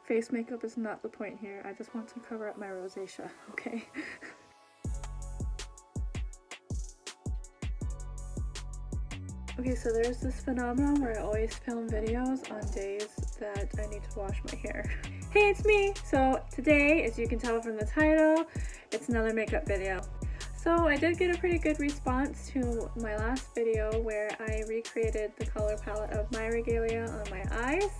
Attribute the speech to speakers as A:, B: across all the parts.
A: face makeup is not the point here. I just want to cover up my rosacea, okay? Okay, so there's this phenomenon where I always film videos on days that I need to wash my hair. Hey, it's me! So today, as you can tell from the title, it's another makeup video. So I did get a pretty good response to my last video where I recreated the color palette of my Regalia on my eyes.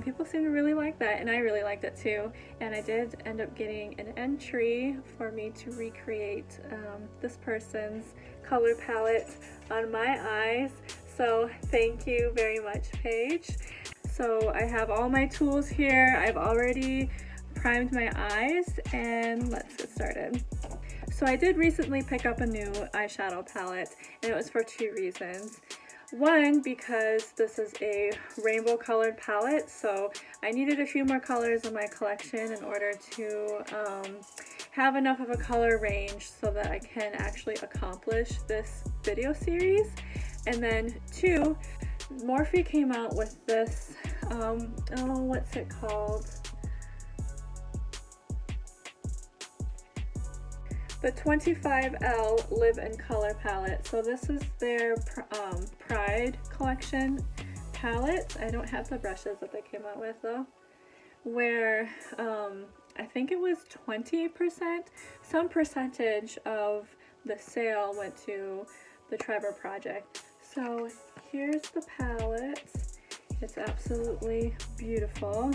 A: People seem to really like that, and I really liked it too. And I did end up getting an entry for me to recreate this person's color palette on my eyes. So thank you very much, Paige. So I have all my tools here. I've already primed my eyes, and let's get started. So I did recently pick up a new eyeshadow palette, and it was for two reasons. One, because this is a rainbow colored palette, so I needed a few more colors in my collection in order to have enough of a color range so that I can actually accomplish this video series. And then two, Morphe came out with this, oh, what's it called? The 25L Live in Color palette. So this is their Pride collection palette. I don't have the brushes that they came out with though. Where I think it was 20%, some percentage of the sale went to the Trevor Project. So here's the palette. It's absolutely beautiful.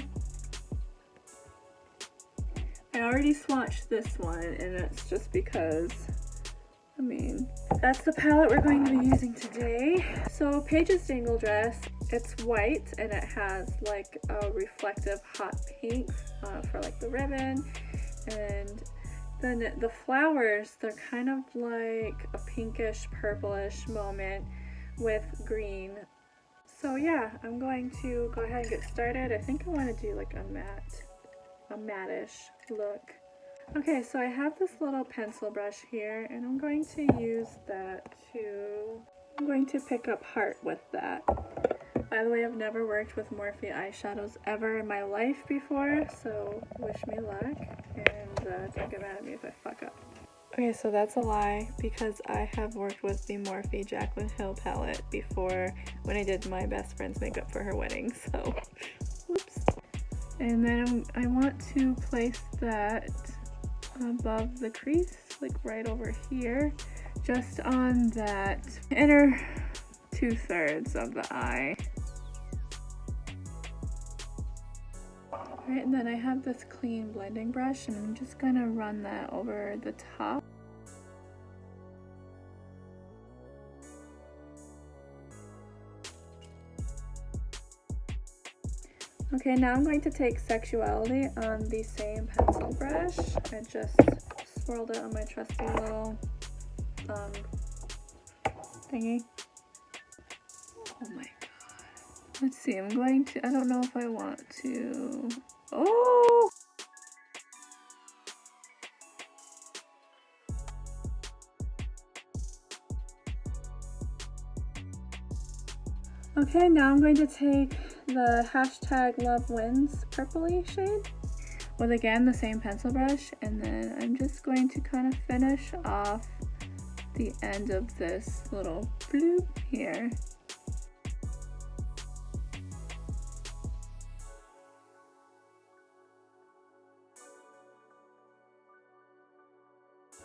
A: I already swatched this one, and it's just because, I mean, that's the palette we're going to be using today. So Paige's Jingle dress, it's white, and it has like a reflective hot pink for like the ribbon, and then the flowers, they're kind of like a pinkish, purplish moment with green. So yeah, I'm going to go ahead and get started. I think I want to do like a matte-ish look. Okay, so I have this little pencil brush here, and I'm going to use that I'm going to pick up Heart with that. By the way, I've never worked with Morphe eyeshadows ever in my life before, so wish me luck, and don't get mad at me if I fuck up. Okay, so that's a lie, because I have worked with the Morphe Jaclyn Hill palette before when I did my best friend's makeup for her wedding, so whoops. And then I want to place that above the crease, like right over here, just on that inner 2/3 of the eye. Alright, and then I have this clean blending brush, and I'm just gonna run that over the top. Okay, now I'm going to take Sexuality on the same pencil brush. I just swirled it on my trusty little thingy. Oh my god. Let's see, I don't know if I want to, oh! Okay, now I'm going to take the #LoveWins purpley shade with, again, the same pencil brush, and then I'm just going to kind of finish off the end of this little bloop here.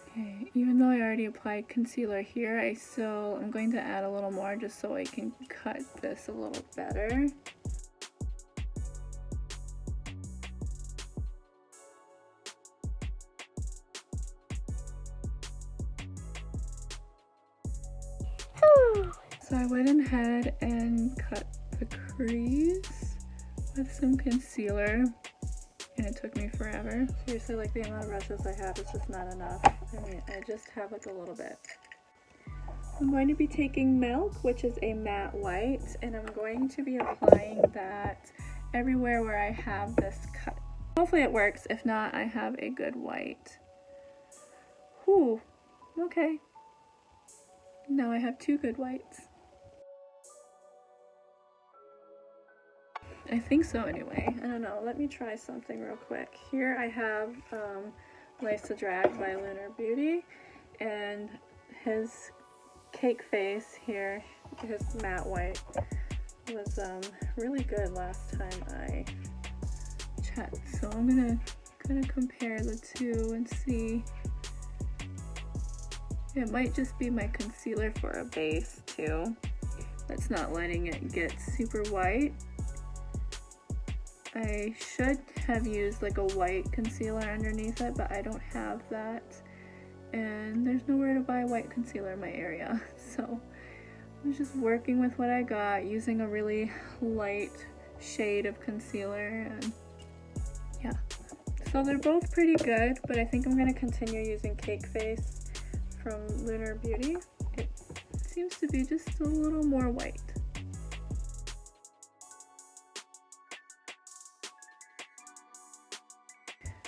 A: Okay, even though I already applied concealer here, I'm going to add a little more just so I can cut this a little better. So I went ahead and cut the crease with some concealer, and it took me forever. Seriously, like, the amount of brushes I have is just not enough. I mean, I just have like a little bit. I'm going to be taking Milk, which is a matte white, and I'm going to be applying that everywhere where I have this cut. Hopefully it works. If not, I have a good white. Whew, okay. Now I have two good whites. I think so anyway. I don't know. Let me try something real quick. Here I have Life's a Drag by Lunar Beauty, and his cake face here, his matte white, was really good last time I checked. So I'm gonna compare the two and see. It might just be my concealer for a base too that's not letting it get super white. I should have used like a white concealer underneath it, but I don't have that, and there's nowhere to buy white concealer in my area, so I'm just working with what I got, using a really light shade of concealer, and yeah. So they're both pretty good, but I think I'm going to continue using Cake Face from Lunar Beauty. It seems to be just a little more white.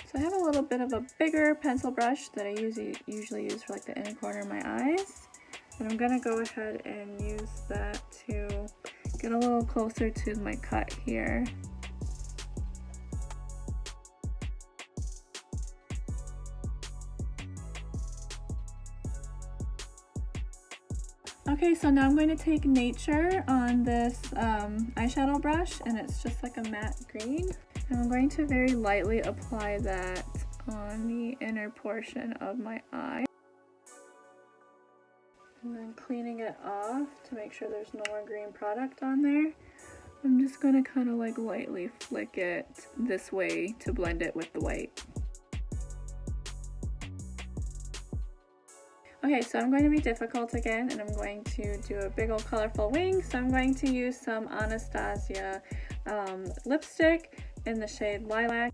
A: So I have a little bit of a bigger pencil brush that I usually use for like the inner corner of my eyes. And I'm going to go ahead and use that to get a little closer to my cut here. Okay, so now I'm going to take Nature on this eyeshadow brush, and it's just like a matte green. And I'm going to very lightly apply that on the inner portion of my eye. And then cleaning it off to make sure there's no more green product on there. I'm just going to kind of like lightly flick it this way to blend it with the white. Okay, so I'm going to be difficult again, and I'm going to do a big old colorful wing. So I'm going to use some Anastasia lipstick in the shade Lilac.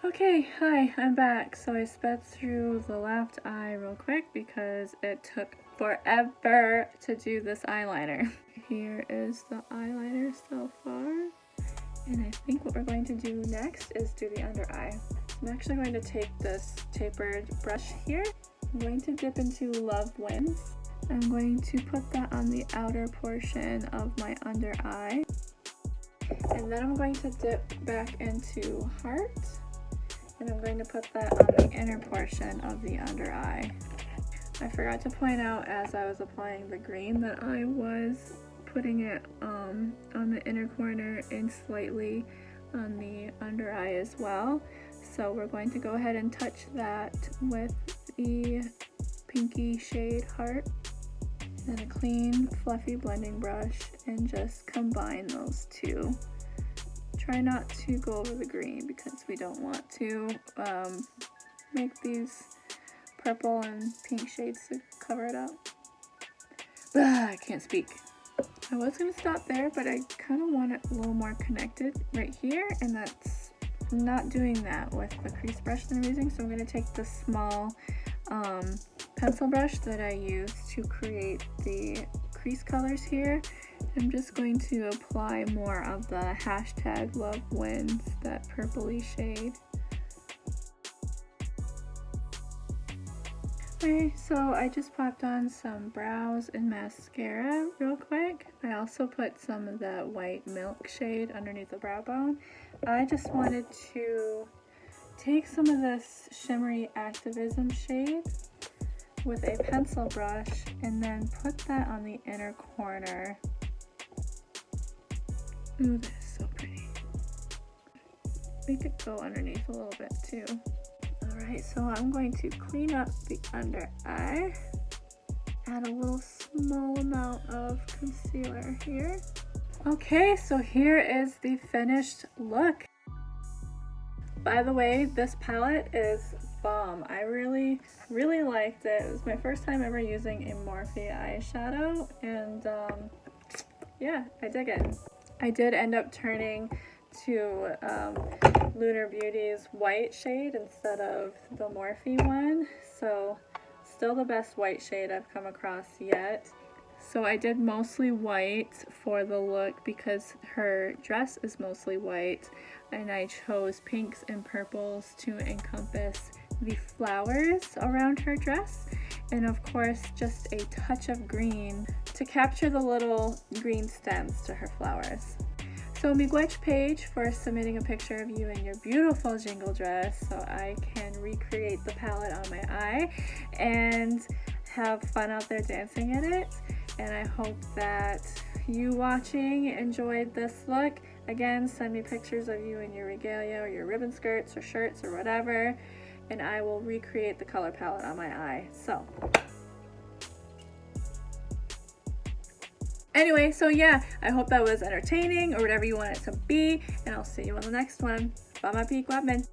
A: Okay, hi, I'm back. So I sped through the left eye real quick because it took forever to do this eyeliner. Here is the eyeliner so far, and I think what we're going to do next is do the under eye. I'm actually going to take this tapered brush here. I'm going to dip into Love Wins. I'm going to put that on the outer portion of my under eye, and then I'm going to dip back into Heart. And I'm going to put that on the inner portion of the under eye. I forgot to point out as I was applying the green that I was putting it on the inner corner and slightly on the under eye as well. So we're going to go ahead and touch that with the pinky shade Heart. And a clean, fluffy blending brush, and just combine those two. Try not to go over the green because we don't want to make these purple and pink shades to cover it up. I can't speak. I was going to stop there, but I kind of want it a little more connected right here, and that's not doing that with the crease brush that I'm using. So I'm going to take the small pencil brush that I use to create the crease colors here. I'm just going to apply more of the hashtag Love Wins, that purpley shade. Okay, so I just popped on some brows and mascara real quick. I also put some of that white milk shade underneath the brow bone. I just wanted to take some of this shimmery activism shade with a pencil brush and then put that on the inner corner. Ooh, that's so pretty. Make it go underneath a little bit too. Alright, so I'm going to clean up the under eye. Add a little small amount of concealer here. Okay, so here is the finished look. By the way, this palette is bomb. I really liked it. It was my first time ever using a Morphe eyeshadow, and yeah, I dig it. I did end up turning to Lunar Beauty's white shade instead of the Morphe one, so still the best white shade I've come across yet. So I did mostly white for the look because her dress is mostly white, and I chose pinks and purples to encompass the flowers around her dress, and of course just a touch of green to capture the little green stems to her flowers. So miigwech page for submitting a picture of you in your beautiful Jingle dress so I can recreate the palette on my eye and have fun out there dancing in it. And I hope that you watching enjoyed this look. Again, send me pictures of you in your regalia or your ribbon skirts or shirts or whatever, and I will recreate the color palette on my eye. So anyway, so yeah, I hope that was entertaining or whatever you want it to be, and I'll see you on the next one. Bye, my peak, Webman.